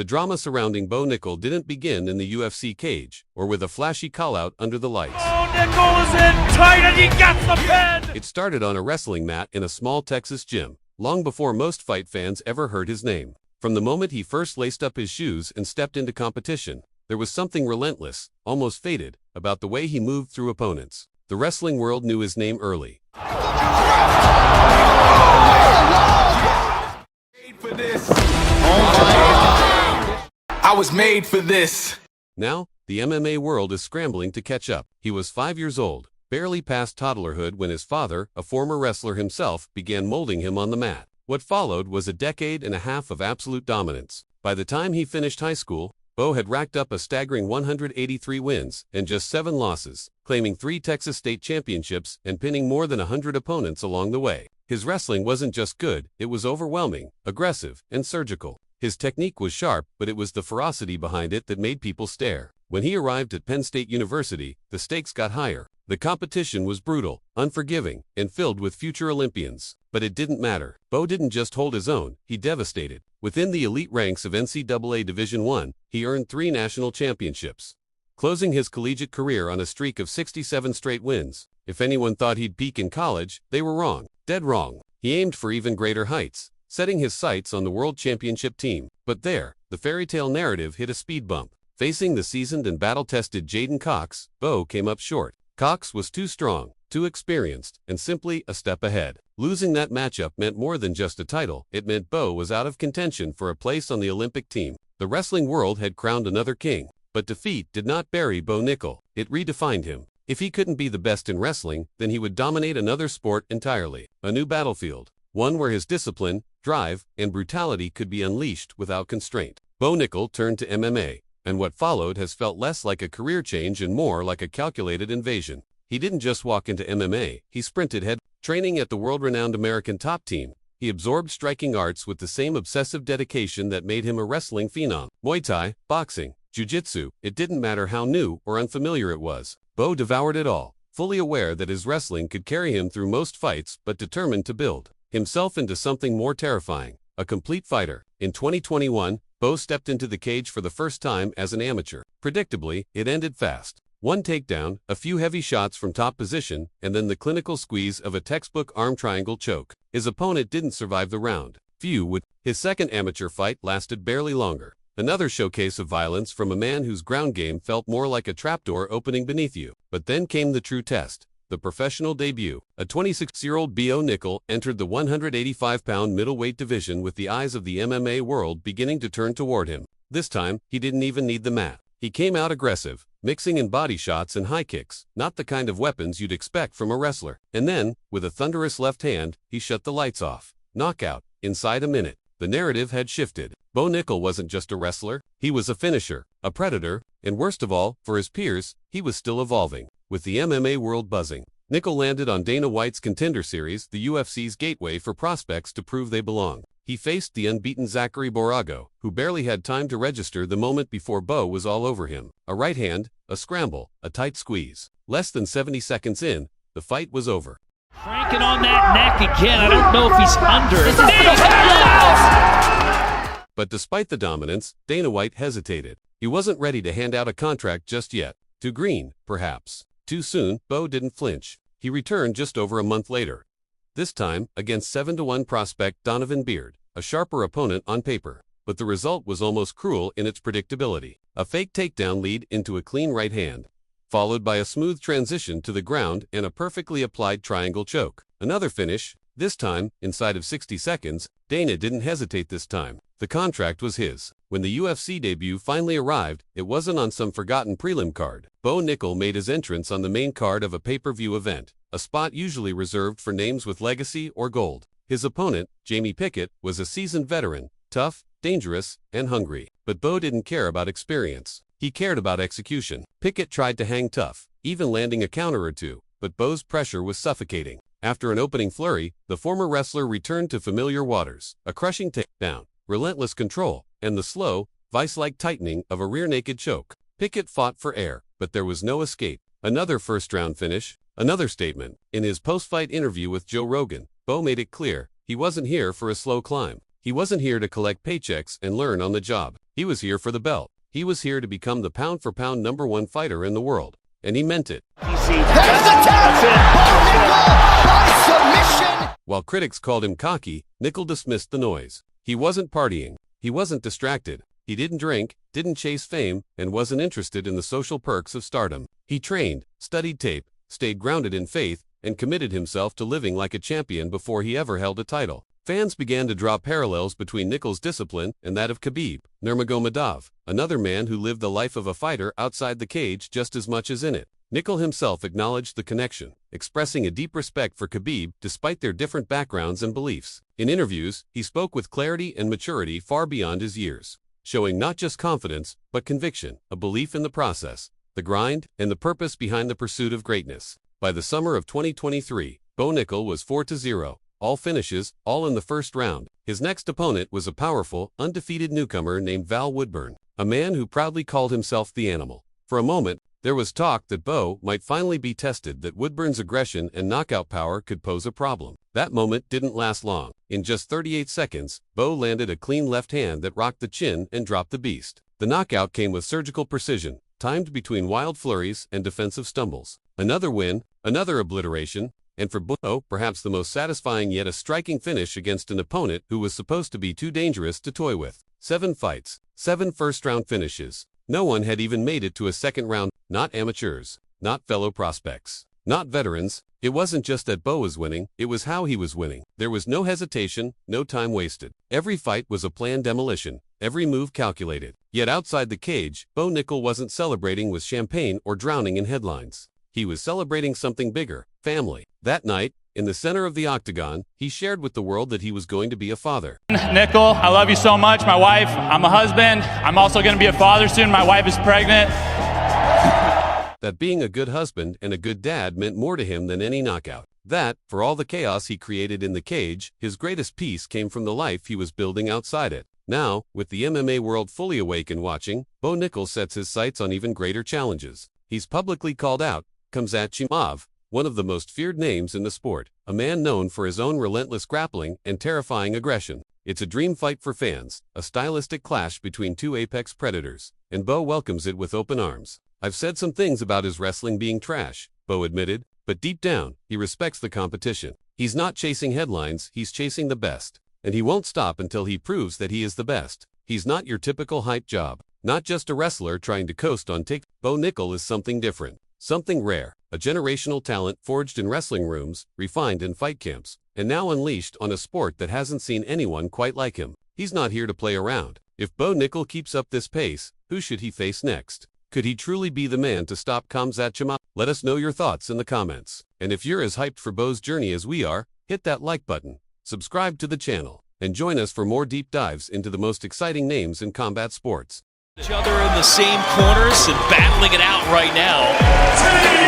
the drama surrounding Bo Nickal didn't begin in the UFC cage, or with a flashy call-out under the lights. Bo Nickal is in tight and he gets the pin! It started on a wrestling mat in a small Texas gym, long before most fight fans ever heard his name. From the moment he first laced up his shoes and stepped into competition, there was something relentless, almost fated, about the way he moved through opponents. The wrestling world knew his name early. I was made for this. Now, the MMA world is scrambling to catch up. He was 5 years old, barely past toddlerhood when his father, a former wrestler himself, began molding him on the mat. What followed was a decade and a half of absolute dominance. By the time he finished high school, Bo had racked up a staggering 183 wins and just 7 losses, claiming 3 Texas state championships and pinning more than 100 opponents along the way. His wrestling wasn't just good, it was overwhelming, aggressive, and surgical. His technique was sharp, but it was the ferocity behind it that made people stare. When he arrived at Penn State University, the stakes got higher. The competition was brutal, unforgiving, and filled with future Olympians. But it didn't matter. Bo didn't just hold his own, he devastated. Within the elite ranks of NCAA Division I, he earned 3 national championships, closing his collegiate career on a streak of 67 straight wins. If anyone thought he'd peak in college, they were wrong. Dead wrong. He aimed for even greater heights, setting his sights on the world championship team. But there, the fairy tale narrative hit a speed bump. Facing the seasoned and battle-tested J'den Cox, Bo came up short. Cox was too strong, too experienced, and simply a step ahead. Losing that matchup meant more than just a title. It meant Bo was out of contention for a place on the Olympic team. The wrestling world had crowned another king. But defeat did not bury Bo Nickal. It redefined him. If he couldn't be the best in wrestling, then he would dominate another sport entirely. A new battlefield. One where his discipline, drive, and brutality could be unleashed without constraint. Bo Nickal turned to MMA, and what followed has felt less like a career change and more like a calculated invasion. He didn't just walk into MMA, he sprinted head. Training at the world-renowned American top team, he absorbed striking arts with the same obsessive dedication that made him a wrestling phenom. Muay Thai, boxing, jiu-jitsu, it didn't matter how new or unfamiliar it was. Bo devoured it all, fully aware that his wrestling could carry him through most fights but determined to build himself into something more terrifying, a complete fighter. In 2021, Bo stepped into the cage for the first time as an amateur. Predictably, it ended fast. 1 takedown, a few heavy shots from top position, and then the clinical squeeze of a textbook arm triangle choke. His opponent didn't survive the round. Few would. His second amateur fight lasted barely longer. Another showcase of violence from a man whose ground game felt more like a trapdoor opening beneath you. But then came the true test. The professional debut. A 26-year-old Bo Nickal entered the 185-pound middleweight division with the eyes of the MMA world beginning to turn toward him. This time, he didn't even need the mat. He came out aggressive, mixing in body shots and high kicks, not the kind of weapons you'd expect from a wrestler. And then, with a thunderous left hand, he shut the lights off. Knockout. Inside a minute. The narrative had shifted. Bo Nickal wasn't just a wrestler, he was a finisher, a predator, and worst of all, for his peers, he was still evolving. With the MMA world buzzing, Nickal landed on Dana White's Contender Series, the UFC's gateway for prospects to prove they belong. He faced the unbeaten Zachary Borago, who barely had time to register the moment before Bo was all over him. A right hand, a scramble, a tight squeeze. Less than 70 seconds in, the fight was over. Cranking on that neck again. I don't know if he's under it. But despite the dominance, Dana White hesitated. He wasn't ready to hand out a contract just yet. Too green, perhaps. Too soon. Bo didn't flinch. He returned just over a month later. This time, against 7-1 prospect Donovan Beard, a sharper opponent on paper. But the result was almost cruel in its predictability. A fake takedown lead into a clean right hand, followed by a smooth transition to the ground and a perfectly applied triangle choke. Another finish, this time, inside of 60 seconds. Dana didn't hesitate this time. The contract was his. When the UFC debut finally arrived, it wasn't on some forgotten prelim card. Bo Nickal made his entrance on the main card of a pay-per-view event, a spot usually reserved for names with legacy or gold. His opponent, Jamie Pickett, was a seasoned veteran, tough, dangerous, and hungry. But Bo didn't care about experience. He cared about execution. Pickett tried to hang tough, even landing a counter or two, but Bo's pressure was suffocating. After an opening flurry, the former wrestler returned to familiar waters. A crushing takedown, relentless control, and the slow, vice-like tightening of a rear-naked choke. Pickett fought for air, but there was no escape. Another first-round finish, another statement. In his post-fight interview with Joe Rogan, Bo made it clear he wasn't here for a slow climb. He wasn't here to collect paychecks and learn on the job. He was here for the belt. He was here to become the pound-for-pound #1 fighter in the world. And he meant it. There's the tap! Bo Nickal by submission! While critics called him cocky, Nickal dismissed the noise. He wasn't partying. He wasn't distracted. He didn't drink, didn't chase fame, and wasn't interested in the social perks of stardom. He trained, studied tape, stayed grounded in faith, and committed himself to living like a champion before he ever held a title. Fans began to draw parallels between Nickal's discipline and that of Khabib Nurmagomedov, another man who lived the life of a fighter outside the cage just as much as in it. Nickal himself acknowledged the connection, expressing a deep respect for Khabib despite their different backgrounds and beliefs. In interviews, he spoke with clarity and maturity far beyond his years, showing not just confidence, but conviction, a belief in the process, the grind, and the purpose behind the pursuit of greatness. By the summer of 2023, Bo Nickal was 4-0, all finishes, all in the first round. His next opponent was a powerful, undefeated newcomer named Val Woodburn, a man who proudly called himself the Animal. For a moment, there was talk that Bo might finally be tested, that Woodburn's aggression and knockout power could pose a problem. That moment didn't last long. In just 38 seconds, Bo landed a clean left hand that rocked the chin and dropped the beast. The knockout came with surgical precision, timed between wild flurries and defensive stumbles. Another win, another obliteration, and for Bo, perhaps the most satisfying yet a striking finish against an opponent who was supposed to be too dangerous to toy with. 7 fights, 7 first-round finishes. No one had even made it to a second round, not amateurs, not fellow prospects, not veterans. It wasn't just that Bo was winning, it was how he was winning. There was no hesitation, no time wasted. Every fight was a planned demolition, every move calculated. Yet outside the cage, Bo Nickal wasn't celebrating with champagne or drowning in headlines. He was celebrating something bigger, family. That night, in the center of the octagon, he shared with the world that he was going to be a father. Nickal, I love you so much. My wife, I'm a husband. I'm also going to be a father soon. My wife is pregnant. That being a good husband and a good dad meant more to him than any knockout. That, for all the chaos he created in the cage, his greatest peace came from the life he was building outside it. Now, with the MMA world fully awake and watching, Bo Nickal sets his sights on even greater challenges. He's publicly called out Khamzat Chimaev, one of the most feared names in the sport, a man known for his own relentless grappling and terrifying aggression. It's a dream fight for fans, a stylistic clash between two apex predators, and Bo welcomes it with open arms. I've said some things about his wrestling being trash, Bo admitted, but deep down, he respects the competition. He's not chasing headlines, he's chasing the best. And he won't stop until he proves that he is the best. He's not your typical hype job, not just a wrestler trying to coast on take. Bo Nickal is something different, something rare, a generational talent forged in wrestling rooms, refined in fight camps, and now unleashed on a sport that hasn't seen anyone quite like him. He's not here to play around. If Bo Nickal keeps up this pace, who should he face next? Could he truly be the man to stop Khamzat Chimaev? Let us know your thoughts in the comments. And if you're as hyped for Bo's journey as we are, hit that like button, subscribe to the channel, and join us for more deep dives into the most exciting names in combat sports. Each other in the same corners and battling it out right now.